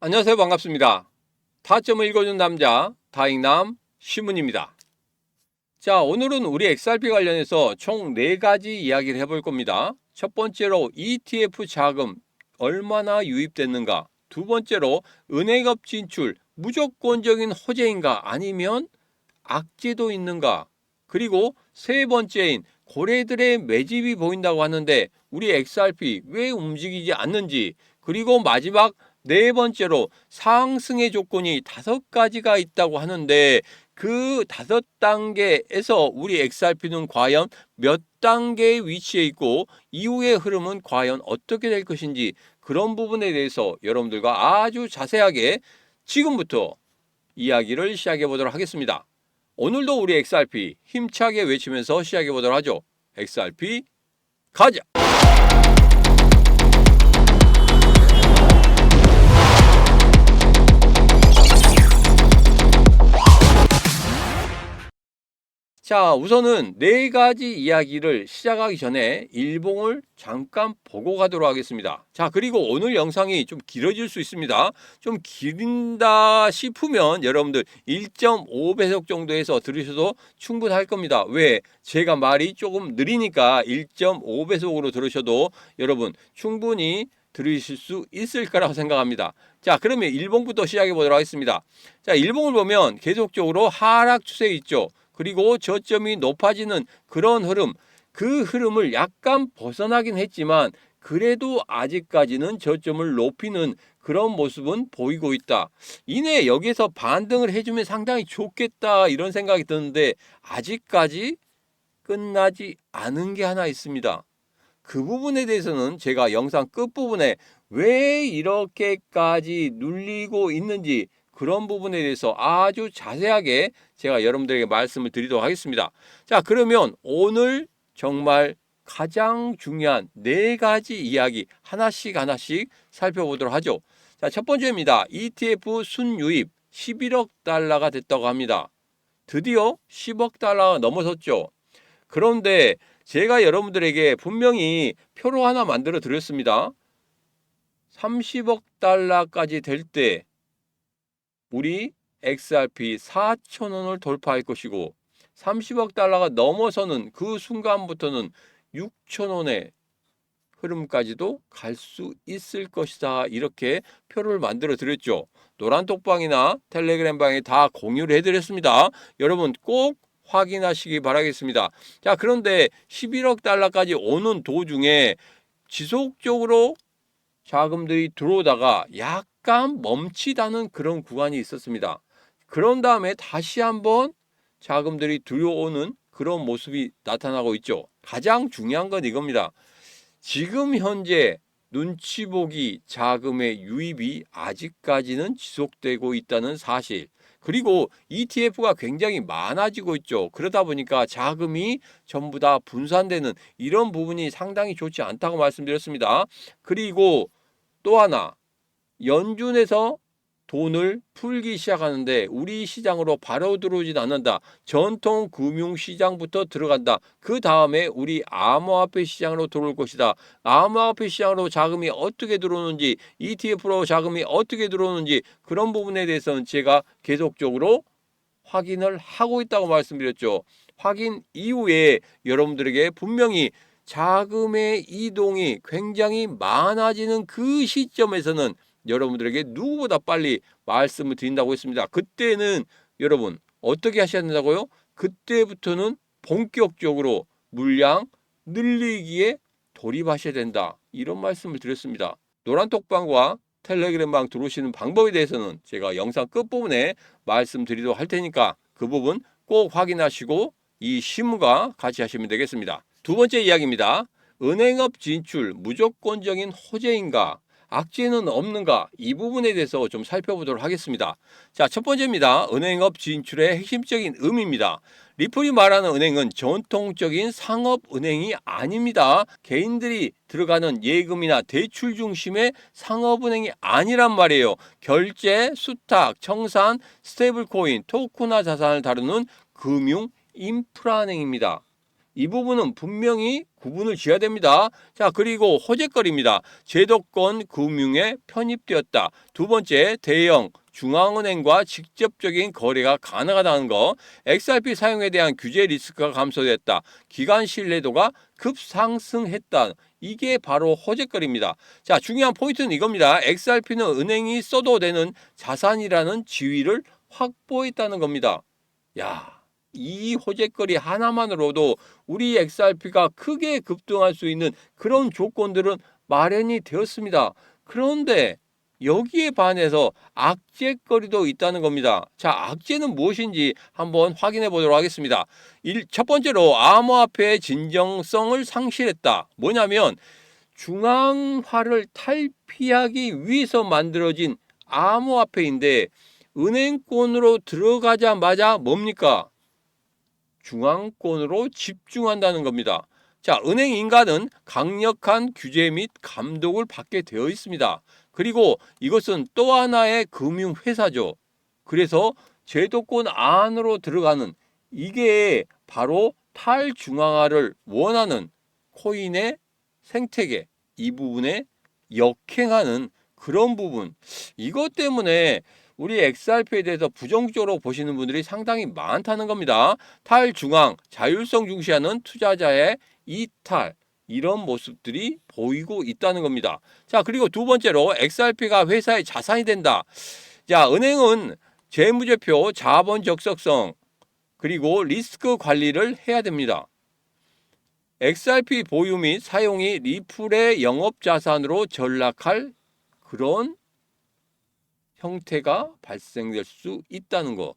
안녕하세요. 반갑습니다. 타점을 읽어준 남자 다잉남 시문입니다. 자, 오늘은 우리 XRP 관련해서 총 4가지 이야기를 해볼 겁니다. 첫 번째로 ETF 자금 얼마나 유입됐는가, 두 번째로 은행업 진출 무조건적인 호재인가 아니면 악재도 있는가, 그리고 세 번째인 고래들의 매집이 보인다고 하는데 우리 XRP 왜 움직이지 않는지, 그리고 마지막 네 번째로 상승의 조건이 5가지가 있다고 하는데 그 5단계에서 우리 XRP는 과연 몇 단계에 위치해 있고 이후의 흐름은 과연 어떻게 될 것인지, 그런 부분에 대해서 여러분들과 아주 자세하게 지금부터 이야기를 시작해 보도록 하겠습니다. 오늘도 우리 XRP 힘차게 외치면서 시작해 보도록 하죠. XRP 가자! 자, 우선은 4가지 이야기를 시작하기 전에 일봉을 잠깐 보고 가도록 하겠습니다. 자, 그리고 오늘 영상이 좀 길어질 수 있습니다. 좀 길다 싶으면 여러분들 1.5배속 정도에서 들으셔도 충분할 겁니다. 왜? 제가 말이 조금 느리니까 1.5배속으로 들으셔도 여러분 충분히 들으실 수 있을 거라고 생각합니다. 자, 그러면 일봉부터 시작해 보도록 하겠습니다. 자, 일봉을 보면 계속적으로 하락 추세 있죠. 그리고 저점이 높아지는 그런 흐름, 그 흐름을 약간 벗어나긴 했지만 그래도 아직까지는 저점을 높이는 그런 모습은 보이고 있다. 이내 여기서 반등을 해주면 상당히 좋겠다 이런 생각이 드는데 아직까지 끝나지 않은 게 하나 있습니다. 그 부분에 대해서는 제가 영상 끝부분에 왜 이렇게까지 눌리고 있는지 그런 부분에 대해서 아주 자세하게 제가 여러분들에게 말씀을 드리도록 하겠습니다. 자, 그러면 오늘 정말 가장 중요한 4가지 이야기 하나씩 살펴보도록 하죠. 자, 첫 번째입니다. ETF 순유입 11억 달러가 됐다고 합니다. 드디어 10억 달러가 넘어섰죠. 그런데 제가 여러분들에게 분명히 표로 하나 만들어 드렸습니다. 30억 달러까지 될 때 우리 XRP 4,000원을 돌파할 것이고 30억 달러가 넘어서는 그 순간부터는 6,000원의 흐름까지도 갈 수 있을 것이다. 이렇게 표를 만들어 드렸죠. 노란톡방이나 텔레그램방에 다 공유를 해드렸습니다. 여러분 꼭 확인하시기 바라겠습니다. 자, 그런데 11억 달러까지 오는 도중에 지속적으로 자금들이 들어오다가 약간 멈칫하는 그런 구간이 있었습니다. 그런 다음에 다시 한번 자금들이 들어오는 그런 모습이 나타나고 있죠. 가장 중요한 건 이겁니다. 지금 현재 눈치 보기 자금의 유입이 아직까지는 지속되고 있다는 사실. 그리고 ETF가 굉장히 많아지고 있죠. 그러다 보니까 자금이 전부 다 분산되는 이런 부분이 상당히 좋지 않다고 말씀드렸습니다. 그리고 또 하나, 연준에서 돈을 풀기 시작하는데 우리 시장으로 바로 들어오진 않는다. 전통 금융시장부터 들어간다. 그 다음에 우리 암호화폐 시장으로 들어올 것이다. 암호화폐 시장으로 자금이 어떻게 들어오는지, ETF로 자금이 어떻게 들어오는지 그런 부분에 대해서는 제가 계속적으로 확인을 하고 있다고 말씀드렸죠. 확인 이후에 여러분들에게 분명히 자금의 이동이 굉장히 많아지는 그 시점에서는 여러분들에게 누구보다 빨리 말씀을 드린다고 했습니다. 그때는 여러분 어떻게 하셔야 된다고요? 그때부터는 본격적으로 물량 늘리기에 돌입하셔야 된다. 이런 말씀을 드렸습니다. 노란톡방과 텔레그램방 들어오시는 방법에 대해서는 제가 영상 끝부분에 말씀드리도록 할 테니까 그 부분 꼭 확인하시고 이 신문과 같이 하시면 되겠습니다. 두 번째 이야기입니다. 은행업 진출 무조건적인 호재인가? 악재는 없는가? 이 부분에 대해서 좀 살펴보도록 하겠습니다. 자, 첫 번째입니다. 은행업 진출의 핵심적인 의미입니다. 리플이 말하는 은행은 전통적인 상업은행이 아닙니다. 개인들이 들어가는 예금이나 대출 중심의 상업은행이 아니란 말이에요. 결제, 수탁, 청산, 스테이블코인, 토큰화 자산을 다루는 금융 인프라은행입니다. 이 부분은 분명히 구분을 지어야 됩니다. 자, 그리고 호재거리입니다. 제도권 금융에 편입되었다. 두 번째, 대형 중앙은행과 직접적인 거래가 가능하다는 거. XRP 사용에 대한 규제 리스크가 감소됐다. 기관 신뢰도가 급상승했다. 이게 바로 호재거리입니다. 자, 중요한 포인트는 이겁니다. XRP는 은행이 써도 되는 자산이라는 지위를 확보했다는 겁니다. 야, 이 호재거리 하나만으로도 우리 XRP가 크게 급등할 수 있는 그런 조건들은 마련이 되었습니다. 그런데 여기에 반해서 악재거리도 있다는 겁니다. 자, 악재는 무엇인지 한번 확인해 보도록 하겠습니다. 첫 번째로 암호화폐의 진정성을 상실했다. 뭐냐면 중앙화를 탈피하기 위해서 만들어진 암호화폐인데 은행권으로 들어가자마자 뭡니까? 중앙권으로 집중한다는 겁니다. 자, 은행 인가는 강력한 규제 및 감독을 받게 되어 있습니다. 그리고 이것은 또 하나의 금융회사죠. 그래서 제도권 안으로 들어가는 이게 바로 탈중앙화를 원하는 코인의 생태계, 이 부분에 역행하는 그런 부분. 이것 때문에 우리 XRP에 대해서 부정적으로 보시는 분들이 상당히 많다는 겁니다. 탈중앙, 자율성 중시하는 투자자의 이탈, 이런 모습들이 보이고 있다는 겁니다. 자, 그리고 두 번째로 XRP가 회사의 자산이 된다. 자, 은행은 재무제표, 자본 적석성, 그리고 리스크 관리를 해야 됩니다. XRP 보유 및 사용이 리플의 영업자산으로 전락할 그런 형태가 발생될 수 있다는 거.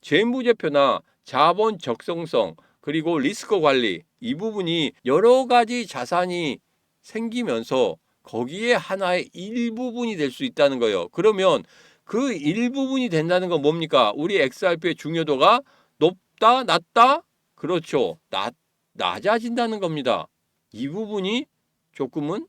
재무제표나 자본 적성성 그리고 리스크 관리, 이 부분이 여러 가지 자산이 생기면서 거기에 하나의 일부분이 될 수 있다는 거예요. 그러면 그 일부분이 된다는 건 뭡니까? 우리 XRP의 중요도가 높다, 낮다? 그렇죠. 낮아진다는 겁니다. 이 부분이 조금은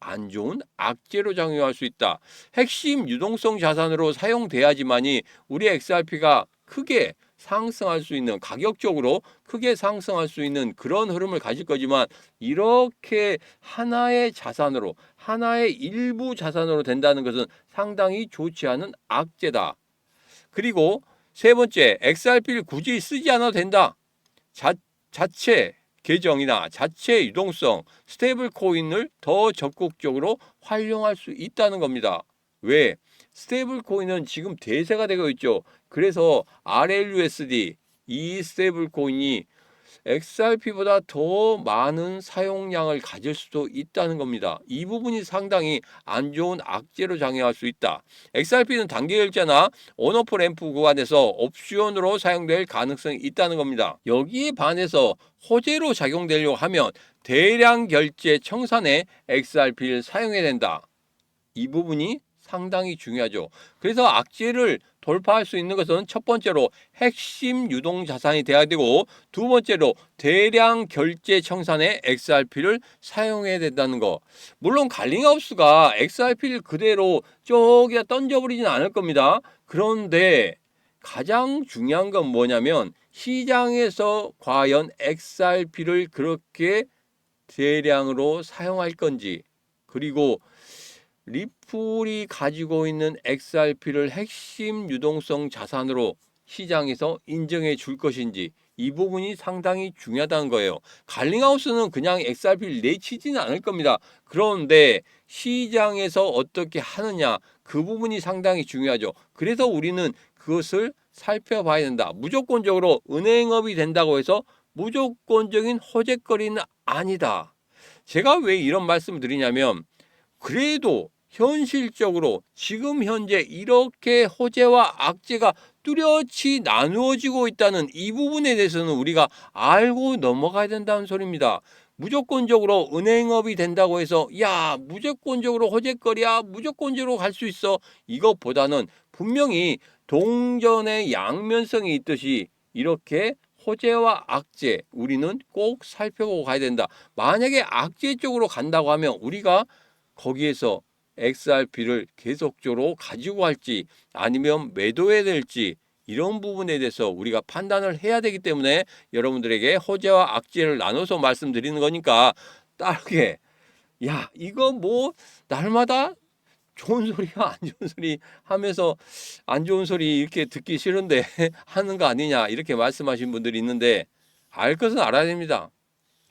안 좋은 악재로 작용할 수 있다. 핵심 유동성 자산으로 사용돼야지만이 우리 XRP가 크게 상승할 수 있는, 가격적으로 크게 상승할 수 있는 그런 흐름을 가질 거지만 이렇게 하나의 자산으로, 하나의 일부 자산으로 된다는 것은 상당히 좋지 않은 악재다. 그리고 세 번째, XRP를 굳이 쓰지 않아도 된다. 자체 계정이나 자체 유동성, 스테이블 코인을 더 적극적으로 활용할 수 있다는 겁니다. 왜? 스테이블 코인은 지금 대세가 되고 있죠. 그래서 RLUSD, 이 스테이블 코인이 XRP보다 더 많은 사용량을 가질 수도 있다는 겁니다. 이 부분이 상당히 안 좋은 악재로 작용할 수 있다. XRP는 단기 결제나 온오프 램프 구간에서 옵션으로 사용될 가능성이 있다는 겁니다. 여기에 반해서 호재로 작용되려고 하면 대량 결제 청산에 XRP를 사용해야 된다. 이 부분이 상당히 중요하죠. 그래서 악재를 돌파할 수 있는 것은 첫 번째로 핵심 유동 자산이 돼야 되고, 두 번째로 대량 결제 청산에 XRP를 사용해야 된다는 거. 물론 갈링하우스가 XRP를 그대로 저기다 던져버리진 않을 겁니다. 그런데 가장 중요한 건 뭐냐면 시장에서 과연 XRP를 그렇게 대량으로 사용할 건지, 그리고 리플이 가지고 있는 XRP를 핵심 유동성 자산으로 시장에서 인정해 줄 것인지, 이 부분이 상당히 중요하다는 거예요. 갈링하우스는 그냥 XRP를 내치지는 않을 겁니다. 그런데 시장에서 어떻게 하느냐, 그 부분이 상당히 중요하죠. 그래서 우리는 그것을 살펴봐야 된다. 무조건적으로 은행업이 된다고 해서 무조건적인 호재거리는 아니다. 제가 왜 이런 말씀을 드리냐면, 그래도 현실적으로 지금 현재 이렇게 호재와 악재가 뚜렷이 나누어지고 있다는 이 부분에 대해서는 우리가 알고 넘어가야 된다는 소리입니다. 무조건적으로 은행업이 된다고 해서 야, 무조건적으로 호재거리야, 무조건적으로 갈 수 있어, 이것보다는 분명히 동전의 양면성이 있듯이 이렇게 호재와 악재, 우리는 꼭 살펴보고 가야 된다. 만약에 악재 쪽으로 간다고 하면 우리가 거기에서 XRP를 계속적으로 가지고 갈지 아니면 매도해야 될지, 이런 부분에 대해서 우리가 판단을 해야 되기 때문에 여러분들에게 호재와 악재를 나눠서 말씀드리는 거니까 다르게 야 이거 뭐 날마다 좋은 소리야 안 좋은 소리 하면서 안 좋은 소리 이렇게 듣기 싫은데 하는 거 아니냐 이렇게 말씀하신 분들이 있는데 알 것은 알아야 됩니다.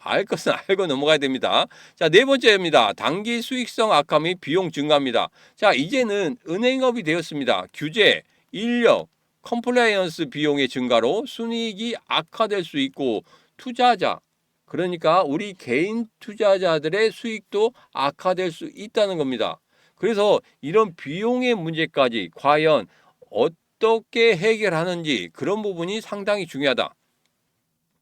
알 것은 알고 넘어가야 됩니다. 자, 네 번째입니다. 단기 수익성 악화 및 비용 증가입니다. 자, 이제는 은행업이 되었습니다. 규제, 인력, 컴플라이언스 비용의 증가로 순이익이 악화될 수 있고 투자자, 그러니까 우리 개인 투자자들의 수익도 악화될 수 있다는 겁니다. 그래서 이런 비용의 문제까지 과연 어떻게 해결하는지 그런 부분이 상당히 중요하다.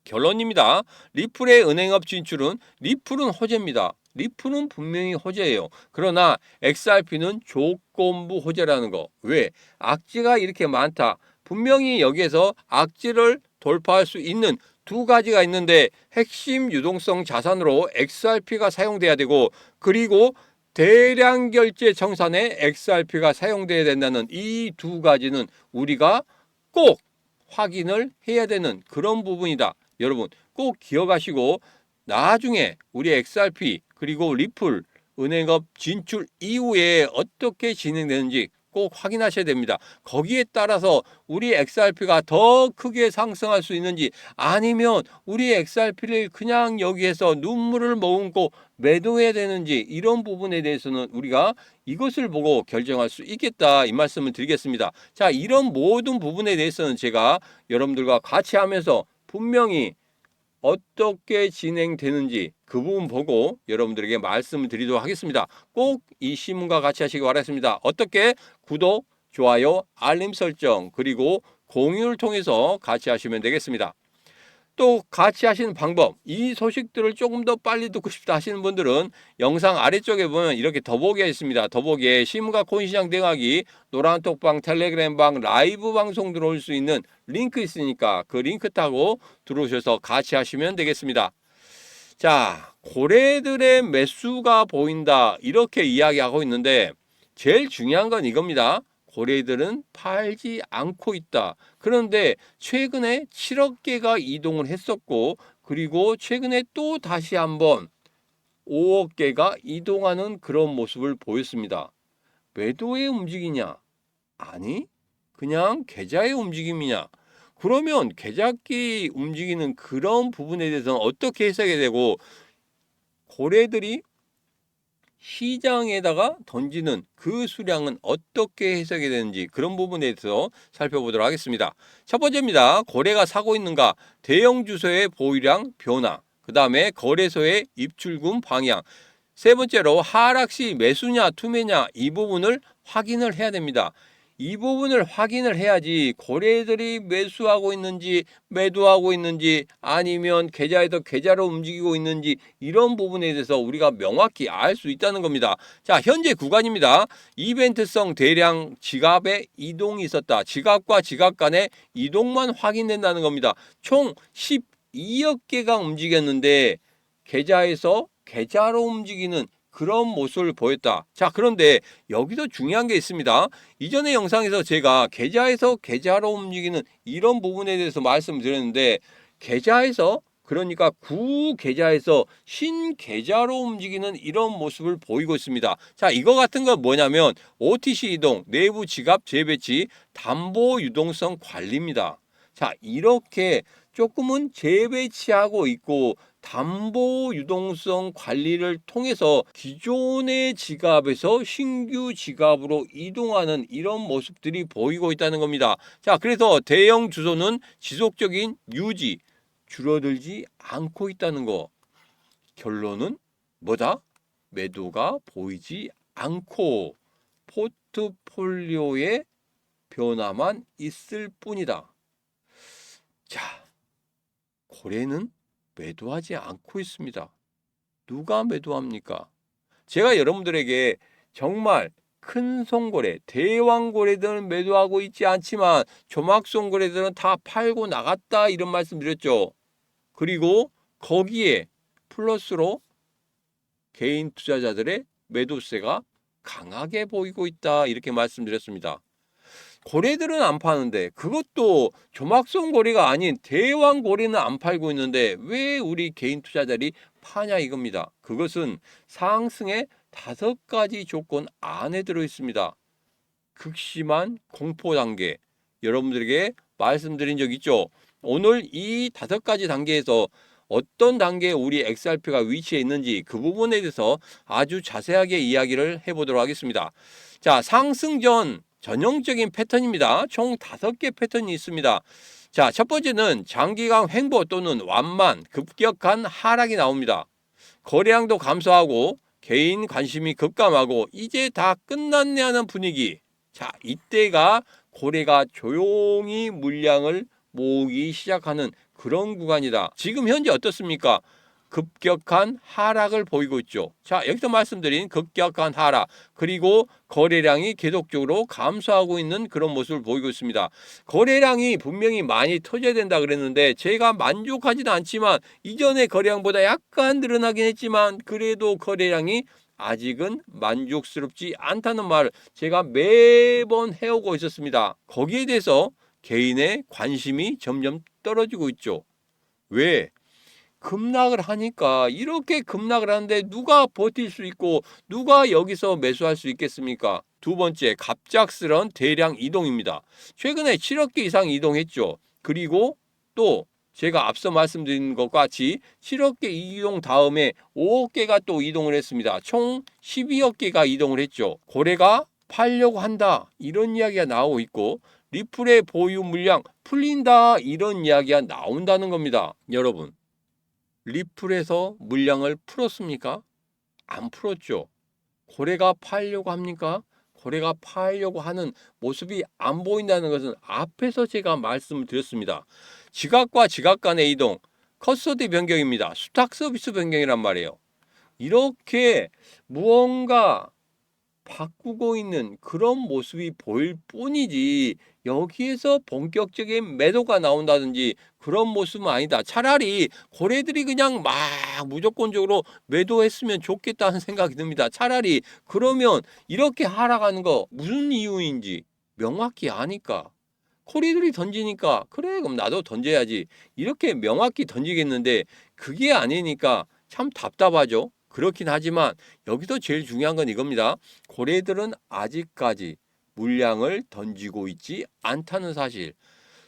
결론입니다. 리플의 은행업 진출은 리플은 호재입니다. 리플은 분명히 호재예요. 그러나 XRP는 조건부 호재라는 거. 왜? 악재가 이렇게 많다. 분명히 여기에서 악재를 돌파할 수 있는 두 가지가 있는데 핵심 유동성 자산으로 XRP가 사용돼야 되고 그리고 대량 결제 청산에 XRP가 사용돼야 된다는 이 두 가지는 우리가 꼭 확인을 해야 되는 그런 부분이다. 여러분 꼭 기억하시고 나중에 우리 XRP 그리고 리플 은행업 진출 이후에 어떻게 진행되는지 꼭 확인하셔야 됩니다. 거기에 따라서 우리 XRP가 더 크게 상승할 수 있는지 아니면 우리 XRP를 그냥 여기에서 눈물을 머금고 매도해야 되는지 이런 부분에 대해서는 우리가 이것을 보고 결정할 수 있겠다 이 말씀을 드리겠습니다. 자, 이런 모든 부분에 대해서는 제가 여러분들과 같이 하면서 분명히 어떻게 진행되는지 그 부분 보고 여러분들에게 말씀을 드리도록 하겠습니다. 꼭 이 신문과 같이 하시기 바라겠습니다. 어떻게? 구독, 좋아요, 알림 설정 그리고 공유를 통해서 같이 하시면 되겠습니다. 또 같이 하시는 방법, 이 소식들을 조금 더 빨리 듣고 싶다 하시는 분들은 영상 아래쪽에 보면 이렇게 더보기가 있습니다. 더보기에 신문과 코인시장 대응하기, 노란톡방, 텔레그램방, 라이브 방송 들어올 수 있는 링크 있으니까 그 링크 타고 들어오셔서 같이 하시면 되겠습니다. 자, 고래들의 매수가 보인다 이렇게 이야기하고 있는데 제일 중요한 건 이겁니다. 고래들은 팔지 않고 있다. 그런데 최근에 7억 개가 이동을 했었고 그리고 최근에 또 다시 한번 5억 개가 이동하는 그런 모습을 보였습니다. 매도의 움직이냐? 아니, 그냥 계좌의 움직임이냐? 그러면 계좌끼 움직이는 그런 부분에 대해서는 어떻게 해석이 되고 고래들이 시장에다가 던지는 그 수량은 어떻게 해석이 되는지 그런 부분에 대해서 살펴보도록 하겠습니다. 첫 번째입니다. 거래가 사고 있는가? 대형 주소의 보유량 변화, 그 다음에 거래소의 입출금 방향, 세 번째로 하락 시 매수냐 투매냐 이 부분을 확인을 해야 됩니다. 이 부분을 확인을 해야지 거래들이 매수하고 있는지 매도하고 있는지 아니면 계좌에서 계좌로 움직이고 있는지 이런 부분에 대해서 우리가 명확히 알 수 있다는 겁니다. 자, 현재 구간입니다. 이벤트성 대량 지갑의 이동이 있었다. 지갑과 지갑 간의 이동만 확인된다는 겁니다. 총 12억 개가 움직였는데 계좌에서 계좌로 움직이는 그런 모습을 보였다. 자, 그런데 여기서 중요한 게 있습니다. 이전의 영상에서 제가 계좌에서 계좌로 움직이는 이런 부분에 대해서 말씀드렸는데 계좌에서 그러니까 구 계좌에서 신 계좌로 움직이는 이런 모습을 보이고 있습니다. 자, 이거 같은 건 뭐냐면 OTC 이동, 내부 지갑 재배치, 담보 유동성 관리입니다. 자, 이렇게 조금은 재배치하고 있고 담보 유동성 관리를 통해서 기존의 지갑에서 신규 지갑으로 이동하는 이런 모습들이 보이고 있다는 겁니다. 자, 그래서 대형 주소는 지속적인 유지, 줄어들지 않고 있다는 거. 결론은 뭐다? 매도가 보이지 않고 포트폴리오의 변화만 있을 뿐이다. 자, 고래는 매도하지 않고 있습니다. 누가 매도합니까? 제가 여러분들에게 정말 큰 송고래, 대왕고래들은 매도하고 있지 않지만 조막송고래들은 다 팔고 나갔다 이런 말씀 드렸죠. 그리고 거기에 플러스로 개인 투자자들의 매도세가 강하게 보이고 있다 이렇게 말씀드렸습니다. 고래들은 안 파는데, 그것도 조막송 고래가 아닌 대왕 고래는 안 팔고 있는데 왜 우리 개인 투자자들이 파냐 이겁니다. 그것은 상승의 5가지 조건 안에 들어 있습니다. 극심한 공포 단계, 여러분들에게 말씀드린 적 있죠. 오늘 이 5가지 단계에서 어떤 단계에 우리 XRP가 위치해 있는지 그 부분에 대해서 아주 자세하게 이야기를 해보도록 하겠습니다. 자, 상승 전 전형적인 패턴입니다. 총 5개 패턴이 있습니다. 자, 첫 번째는 장기간 횡보 또는 완만 급격한 하락이 나옵니다. 거래량도 감소하고 개인 관심이 급감하고 이제 다 끝났네 하는 분위기. 자, 이때가 고래가 조용히 물량을 모으기 시작하는 그런 구간이다. 지금 현재 어떻습니까? 급격한 하락을 보이고 있죠. 자, 여기서 말씀드린 급격한 하락, 그리고 거래량이 계속적으로 감소하고 있는 그런 모습을 보이고 있습니다. 거래량이 분명히 많이 터져야 된다 그랬는데 제가 만족하지는 않지만 이전의 거래량보다 약간 늘어나긴 했지만 그래도 거래량이 아직은 만족스럽지 않다는 말을 제가 매번 해오고 있었습니다. 거기에 대해서 개인의 관심이 점점 떨어지고 있죠. 왜? 급락을 하니까. 이렇게 급락을 하는데 누가 버틸 수 있고 누가 여기서 매수할 수 있겠습니까? 두 번째, 갑작스런 대량 이동입니다. 최근에 7억 개 이상 이동했죠. 그리고 또 제가 앞서 말씀드린 것과 같이 7억 개 이동 다음에 5억 개가 또 이동을 했습니다. 총 12억 개가 이동을 했죠. 고래가 팔려고 한다, 이런 이야기가 나오고 있고 리플의 보유 물량 풀린다, 이런 이야기가 나온다는 겁니다. 여러분, 리플에서 물량을 풀었습니까? 안 풀었죠. 고래가 팔려고 합니까? 고래가 팔려고 하는 모습이 안 보인다는 것은 앞에서 제가 말씀을 드렸습니다. 지갑과 지갑 간의 이동, 커스터디 변경입니다. 수탁 서비스 변경이란 말이에요. 이렇게 무언가 바꾸고 있는 그런 모습이 보일 뿐이지 여기에서 본격적인 매도가 나온다든지 그런 모습은 아니다. 차라리 고래들이 그냥 막 무조건적으로 매도했으면 좋겠다는 생각이 듭니다. 차라리 그러면 이렇게 하락하는 거 무슨 이유인지 명확히 아니까. 고래들이 던지니까 그래 그럼 나도 던져야지, 이렇게 명확히 던지겠는데 그게 아니니까 참 답답하죠. 그렇긴 하지만 여기서 제일 중요한 건 이겁니다. 고래들은 아직까지 물량을 던지고 있지 않다는 사실.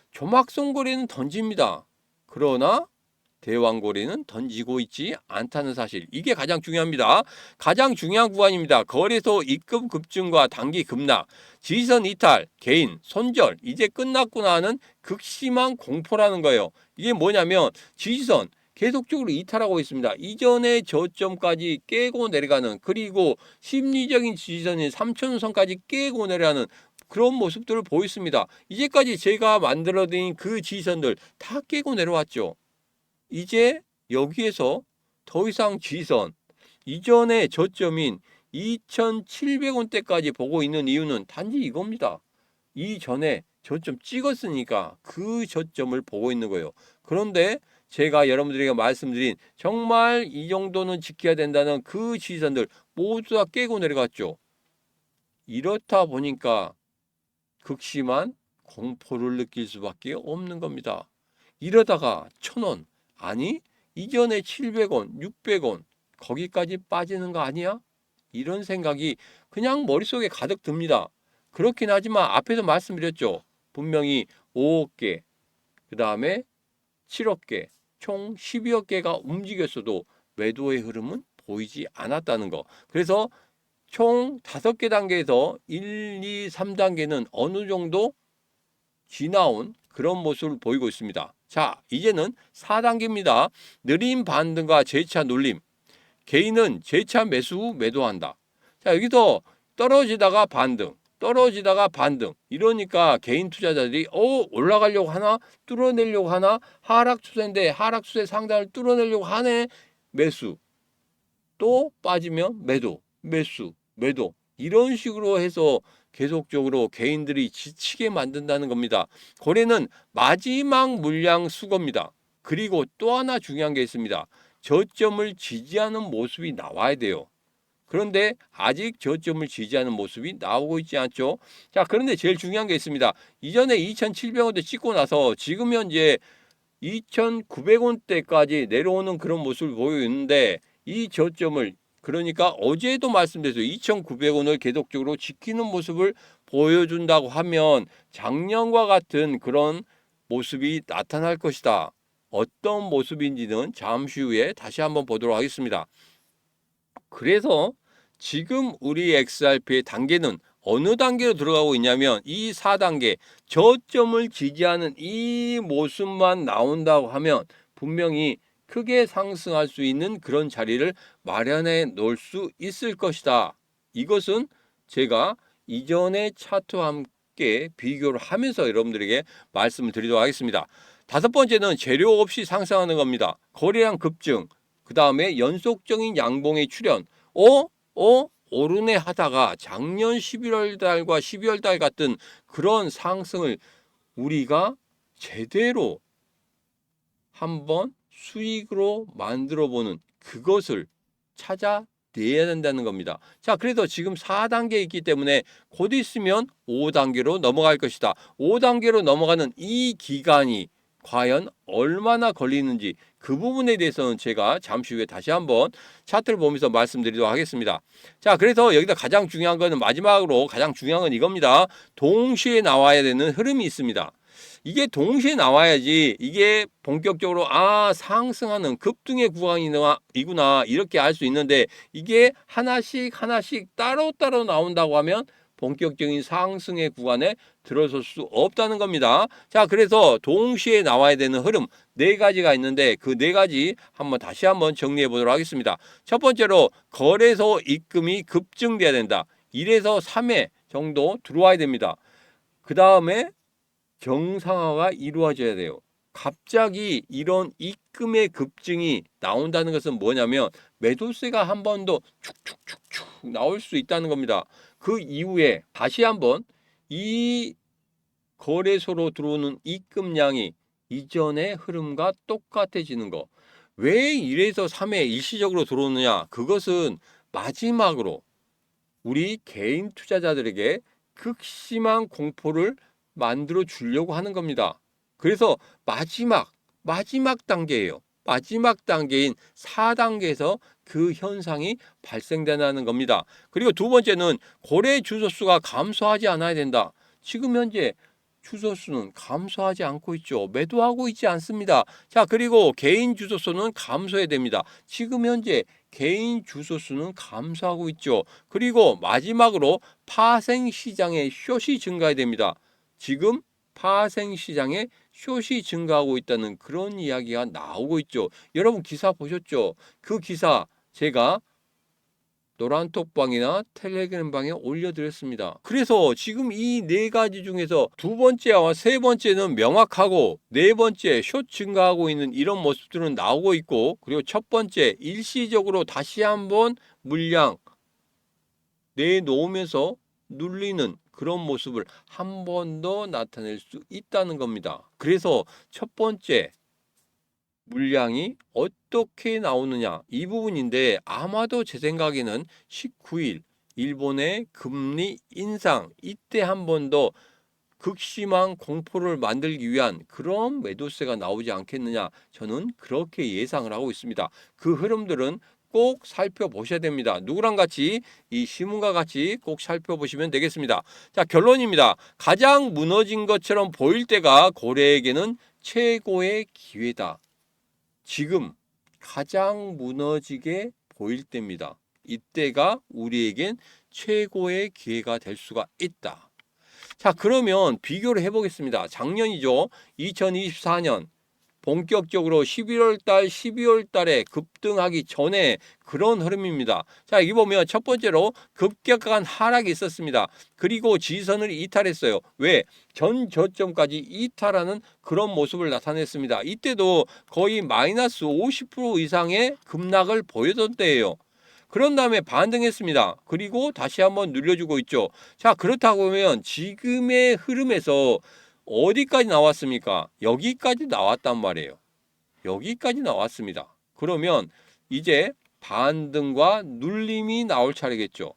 조막송 고래는 던집니다. 그러나 대왕고래는 던지고 있지 않다는 사실. 이게 가장 중요합니다. 가장 중요한 구간입니다. 거래소 입금 급증과 단기 급락, 지지선 이탈, 개인 손절, 이제 끝났구나 하는 극심한 공포라는 거예요. 이게 뭐냐면 지지선 계속적으로 이탈하고 있습니다. 이전의 저점까지 깨고 내려가는, 그리고 심리적인 지지선인 3,000선까지 깨고 내려가는 그런 모습들을 보였습니다. 이제까지 제가 만들어드린 그 지지선들 다 깨고 내려왔죠. 이제 여기에서 더 이상 지지선, 이전의 저점인 2,700원대까지 보고 있는 이유는 단지 이겁니다. 이전에 저점 찍었으니까 그 저점을 보고 있는 거예요. 그런데 제가 여러분들에게 말씀드린 정말 이 정도는 지켜야 된다는 그 지지선들 모두 다 깨고 내려갔죠. 이렇다 보니까 극심한 공포를 느낄 수밖에 없는 겁니다. 이러다가 1,000원, 아니 이전에 700원, 600원 거기까지 빠지는 거 아니야? 이런 생각이 그냥 머릿속에 가득 듭니다. 그렇긴 하지만 앞에서 말씀드렸죠. 분명히 5억 개, 그 다음에 7억 개, 총 12억 개가 움직였어도 매도의 흐름은 보이지 않았다는 거. 그래서 총 5개 단계에서 1, 2, 3단계는 어느 정도 지나온 그런 모습을 보이고 있습니다. 자, 이제는 4단계입니다. 느린 반등과 재차 눌림. 개인은 재차 매수 후 매도한다. 자, 여기서 떨어지다가 반등, 떨어지다가 반등. 이러니까 개인 투자자들이 올라가려고 하나? 뚫어내려고 하나? 하락 추세인데 하락 추세 상단을 뚫어내려고 하네? 매수. 또 빠지면 매도, 매수, 매도. 이런 식으로 해서 계속적으로 개인들이 지치게 만든다는 겁니다. 거래는 마지막 물량 수거입니다. 그리고 또 하나 중요한 게 있습니다. 저점을 지지하는 모습이 나와야 돼요. 그런데 아직 저점을 지지하는 모습이 나오고 있지 않죠. 자, 그런데 제일 중요한 게 있습니다. 이전에 2,700원대 찍고 나서 지금 현재 2,900원대까지 내려오는 그런 모습을 보여있는데, 이 저점을, 그러니까 어제도 말씀드렸어요. 2,900원을 계속적으로 지키는 모습을 보여준다고 하면 작년과 같은 그런 모습이 나타날 것이다. 어떤 모습인지는 잠시 후에 다시 한번 보도록 하겠습니다. 그래서 지금 우리 XRP의 단계는 어느 단계로 들어가고 있냐면, 이 4단계 저점을 지지하는 이 모습만 나온다고 하면 분명히 크게 상승할 수 있는 그런 자리를 마련해 놓을 수 있을 것이다. 이것은 제가 이전의 차트와 함께 비교를 하면서 여러분들에게 말씀을 드리도록 하겠습니다. 다섯 번째는 재료 없이 상승하는 겁니다. 거래량 급증, 그 다음에 연속적인 양봉의 출현. 오르네 하다가 작년 11월 달과 12월 달 같은 그런 상승을 우리가 제대로 한번 수익으로 만들어 보는 그것을 찾아내야 된다는 겁니다. 자, 그래서 지금 4단계에 있기 때문에 곧 있으면 5단계로 넘어갈 것이다. 5단계로 넘어가는 이 기간이 과연 얼마나 걸리는지, 그 부분에 대해서는 제가 잠시 후에 다시 한번 차트를 보면서 말씀드리도록 하겠습니다. 자, 그래서 여기다 가장 중요한 거는, 마지막으로 가장 중요한 건 이겁니다. 동시에 나와야 되는 흐름이 있습니다. 이게 동시에 나와야지 이게 본격적으로 상승하는 급등의 구간이구나 이렇게 알 수 있는데, 이게 하나씩 따로따로 나온다고 하면 본격적인 상승의 구간에 들어설 수 없다는 겁니다. 자, 그래서 동시에 나와야 되는 흐름 4가지가 있는데, 그 4가지 다시 한번 정리해 보도록 하겠습니다. 첫 번째로 거래소 입금이 급증돼야 된다. 1에서 3회 정도 들어와야 됩니다. 그 다음에 정상화가 이루어져야 돼요. 갑자기 이런 입금의 급증이 나온다는 것은 뭐냐면, 매도세가 한 번 더 축축축축 나올 수 있다는 겁니다. 그 이후에 다시 한번 이 거래소로 들어오는 입금량이 이전의 흐름과 똑같아지는 거. 왜 1에서 3회 일시적으로 들어오느냐? 그것은 마지막으로 우리 개인 투자자들에게 극심한 공포를 만들어 주려고 하는 겁니다. 그래서 마지막 단계예요. 마지막 단계인 4단계에서 그 현상이 발생된다는 겁니다. 그리고 두 번째는 거래 주소수가 감소하지 않아야 된다. 지금 현재 주소수는 감소하지 않고 있죠. 매도하고 있지 않습니다. 자, 그리고 개인 주소수는 감소해야 됩니다. 지금 현재 개인 주소수는 감소하고 있죠. 그리고 마지막으로 파생시장의 숏이 증가해야 됩니다. 지금 파생시장에 숏이 증가하고 있다는 그런 이야기가 나오고 있죠. 여러분 기사 보셨죠? 그 기사 제가 노란톡방이나 텔레그램방에 올려드렸습니다. 그래서 지금 이 4가지 중에서 두 번째와 세 번째는 명확하고, 네 번째 숏 증가하고 있는 이런 모습들은 나오고 있고, 그리고 첫 번째 일시적으로 다시 한번 물량 내놓으면서 눌리는 그런 모습을 한 번 더 나타낼 수 있다는 겁니다. 그래서 첫 번째 물량이 어떻게 나오느냐, 이 부분인데, 아마도 제 생각에는 19일 일본의 금리 인상, 이때 한 번 더 극심한 공포를 만들기 위한 그런 매도세가 나오지 않겠느냐, 저는 그렇게 예상을 하고 있습니다. 그 흐름들은 꼭 살펴보셔야 됩니다. 누구랑 같이? 이 신문과 같이 꼭 살펴보시면 되겠습니다. 자, 결론입니다. 가장 무너진 것처럼 보일 때가 고래에게는 최고의 기회다. 지금 가장 무너지게 보일 때입니다. 이때가 우리에겐 최고의 기회가 될 수가 있다. 자, 그러면 비교를 해보겠습니다. 작년이죠. 2024년 본격적으로 11월 달, 12월 달에 급등하기 전에 그런 흐름입니다. 자, 여기 보면 첫 번째로 급격한 하락이 있었습니다. 그리고 지지선을 이탈했어요. 왜? 전 저점까지 이탈하는 그런 모습을 나타냈습니다. 이때도 거의 마이너스 50% 이상의 급락을 보여던 때예요. 그런 다음에 반등했습니다. 그리고 다시 한번 눌려주고 있죠. 자, 그렇다고 하면 지금의 흐름에서 어디까지 나왔습니까? 여기까지 나왔단 말이에요. 여기까지 나왔습니다. 그러면 이제 반등과 눌림이 나올 차례겠죠.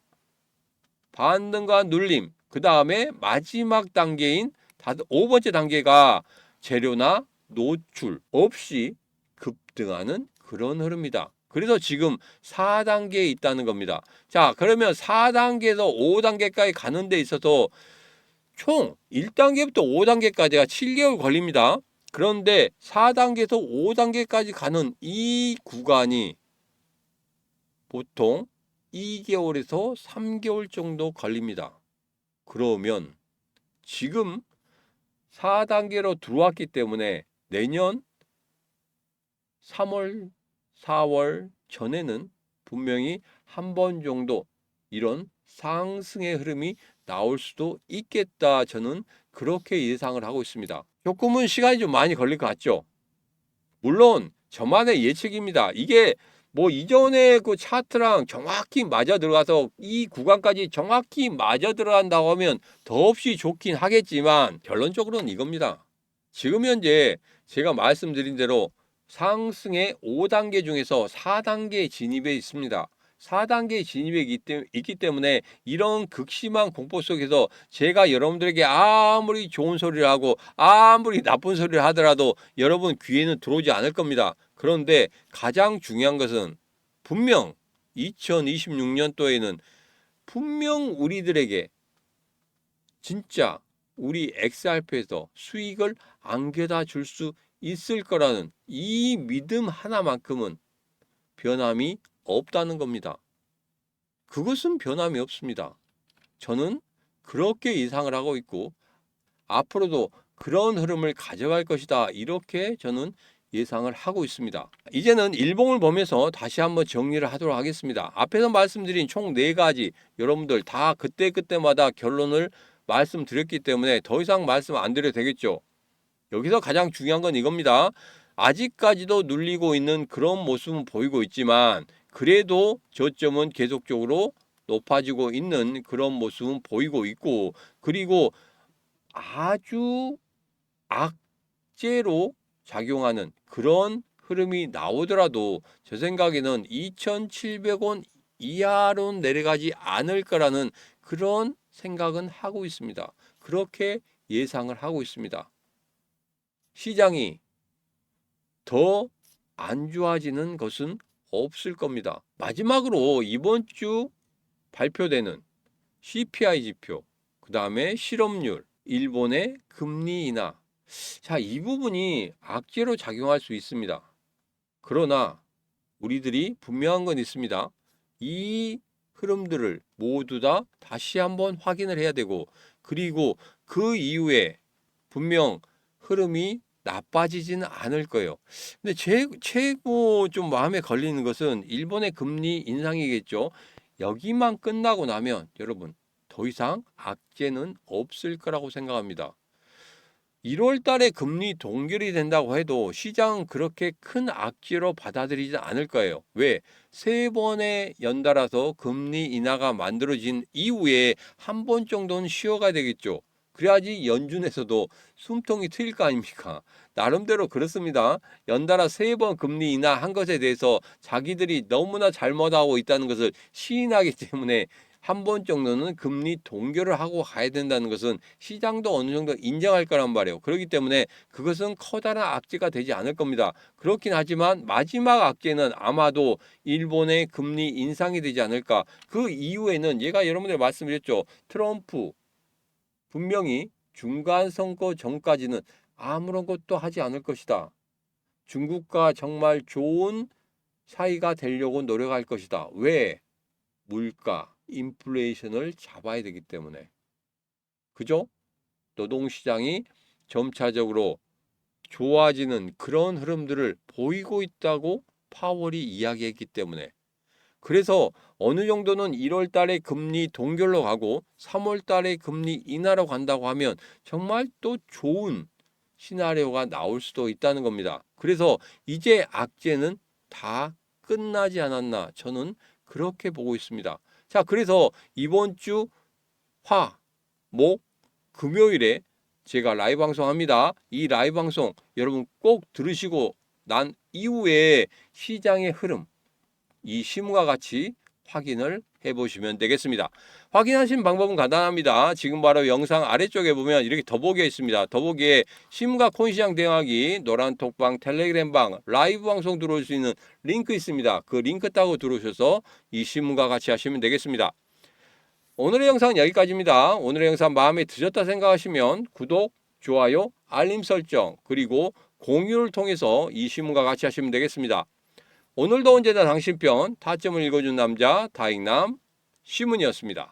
반등과 눌림, 그 다음에 마지막 단계인 5번째 단계가 재료나 노출 없이 급등하는 그런 흐름이다. 그래서 지금 4단계에 있다는 겁니다. 자, 그러면 4단계에서 5단계까지 가는 데 있어서 총 1단계부터 5단계까지가 7개월 걸립니다. 그런데 4단계에서 5단계까지 가는 이 구간이 보통 2개월에서 3개월 정도 걸립니다. 그러면 지금 4단계로 들어왔기 때문에 내년 3월, 4월 전에는 분명히 한 번 정도 이런 상승의 흐름이 나올 수도 있겠다. 저는 그렇게 예상을 하고 있습니다. 조금은 시간이 좀 많이 걸릴 것 같죠? 물론 저만의 예측입니다. 이게 뭐 이전에 그 차트랑 정확히 맞아 들어가서 이 구간까지 정확히 맞아 들어간다고 하면 더없이 좋긴 하겠지만 결론적으로는 이겁니다. 지금 현재 제가 말씀드린 대로 상승의 5단계 중에서 4단계에 진입해 있습니다. 4단계에 진입해 있기 때문에 이런 극심한 공포 속에서 제가 여러분들에게 아무리 좋은 소리를 하고 아무리 나쁜 소리를 하더라도 여러분 귀에는 들어오지 않을 겁니다. 그런데 가장 중요한 것은 분명 2026년도에는 분명 우리들에게 진짜 우리 엑스알프에서 수익을 안겨다 줄 수 있을 거라는 이 믿음 하나만큼은 변함이 없다는 겁니다. 그것은 변함이 없습니다. 저는 그렇게 예상을 하고 있고 앞으로도 그런 흐름을 가져갈 것이다. 이렇게 저는 예상을 하고 있습니다. 이제는 일봉을 보면서 다시 한번 정리를 하도록 하겠습니다. 앞에서 말씀드린 총 4가지 여러분들 다 그때그때마다 결론을 말씀드렸기 때문에 더 이상 말씀 안 드려도 되겠죠. 여기서 가장 중요한 건 이겁니다. 아직까지도 눌리고 있는 그런 모습은 보이고 있지만 그래도 저점은 계속적으로 높아지고 있는 그런 모습은 보이고 있고 그리고 아주 악재로 작용하는 그런 흐름이 나오더라도 제 생각에는 2,700원 이하로 내려가지 않을 거라는 그런 생각은 하고 있습니다. 그렇게 예상을 하고 있습니다. 시장이 더 안 좋아지는 것은 없을 겁니다. 마지막으로 이번 주 발표되는 CPI 지표, 그 다음에 실업률, 일본의 금리 인하. 자, 이 부분이 악재로 작용할 수 있습니다. 그러나 우리들이 분명한 건 있습니다. 이 흐름들을 모두 다 다시 한번 확인을 해야 되고 그리고 그 이후에 분명 흐름이 나빠지지는 않을 거예요. 근데 최고 좀 마음에 걸리는 것은 일본의 금리 인상이겠죠. 여기만 끝나고 나면 여러분 더 이상 악재는 없을 거라고 생각합니다. 1월 달에 금리 동결이 된다고 해도 시장은 그렇게 큰 악재로 받아들이지 않을 거예요. 왜? 3번의 연달아서 금리 인하가 만들어진 이후에 한 번 정도는 쉬어가야 되겠죠. 그래야지 연준에서도 숨통이 트일 거 아닙니까? 나름대로 그렇습니다. 연달아 3번 금리 인하한 것에 대해서 자기들이 너무나 잘못하고 있다는 것을 시인하기 때문에 한 번 정도는 금리 동결을 하고 가야 된다는 것은 시장도 어느 정도 인정할 거란 말이에요. 그렇기 때문에 그것은 커다란 악재가 되지 않을 겁니다. 그렇긴 하지만 마지막 악재는 아마도 일본의 금리 인상이 되지 않을까. 그 이후에는 얘가 여러분들 말씀드렸죠. 트럼프 분명히 중간 선거 전까지는 아무런 것도 하지 않을 것이다. 중국과 정말 좋은 사이가 되려고 노력할 것이다. 왜? 물가, 인플레이션을 잡아야 되기 때문에. 그죠? 노동시장이 점차적으로 좋아지는 그런 흐름들을 보이고 있다고 파월이 이야기했기 때문에. 그래서 어느 정도는 1월 달에 금리 동결로 가고 3월 달에 금리 인하로 간다고 하면 정말 또 좋은 시나리오가 나올 수도 있다는 겁니다. 그래서 이제 악재는 다 끝나지 않았나 저는 그렇게 보고 있습니다. 자, 그래서 이번 주 화, 목, 금요일에 제가 라이브 방송합니다. 이 라이브 방송 여러분 꼭 들으시고 난 이후에 시장의 흐름 이 신문과 같이 확인을 해보시면 되겠습니다. 확인하신 방법은 간단합니다. 지금 바로 영상 아래쪽에 보면 이렇게 더보기에 있습니다. 더보기에 신문과 콘시장 대응하기, 노란톡방, 텔레그램방, 라이브 방송 들어올 수 있는 링크 있습니다. 그 링크 따고 들어오셔서 이 신문과 같이 하시면 되겠습니다. 오늘의 영상은 여기까지입니다. 오늘의 영상 마음에 드셨다 생각하시면 구독, 좋아요, 알림 설정, 그리고 공유를 통해서 이 신문과 같이 하시면 되겠습니다. 오늘도 언제나 당신 편 타점을 읽어준 남자 다익남 시문이었습니다.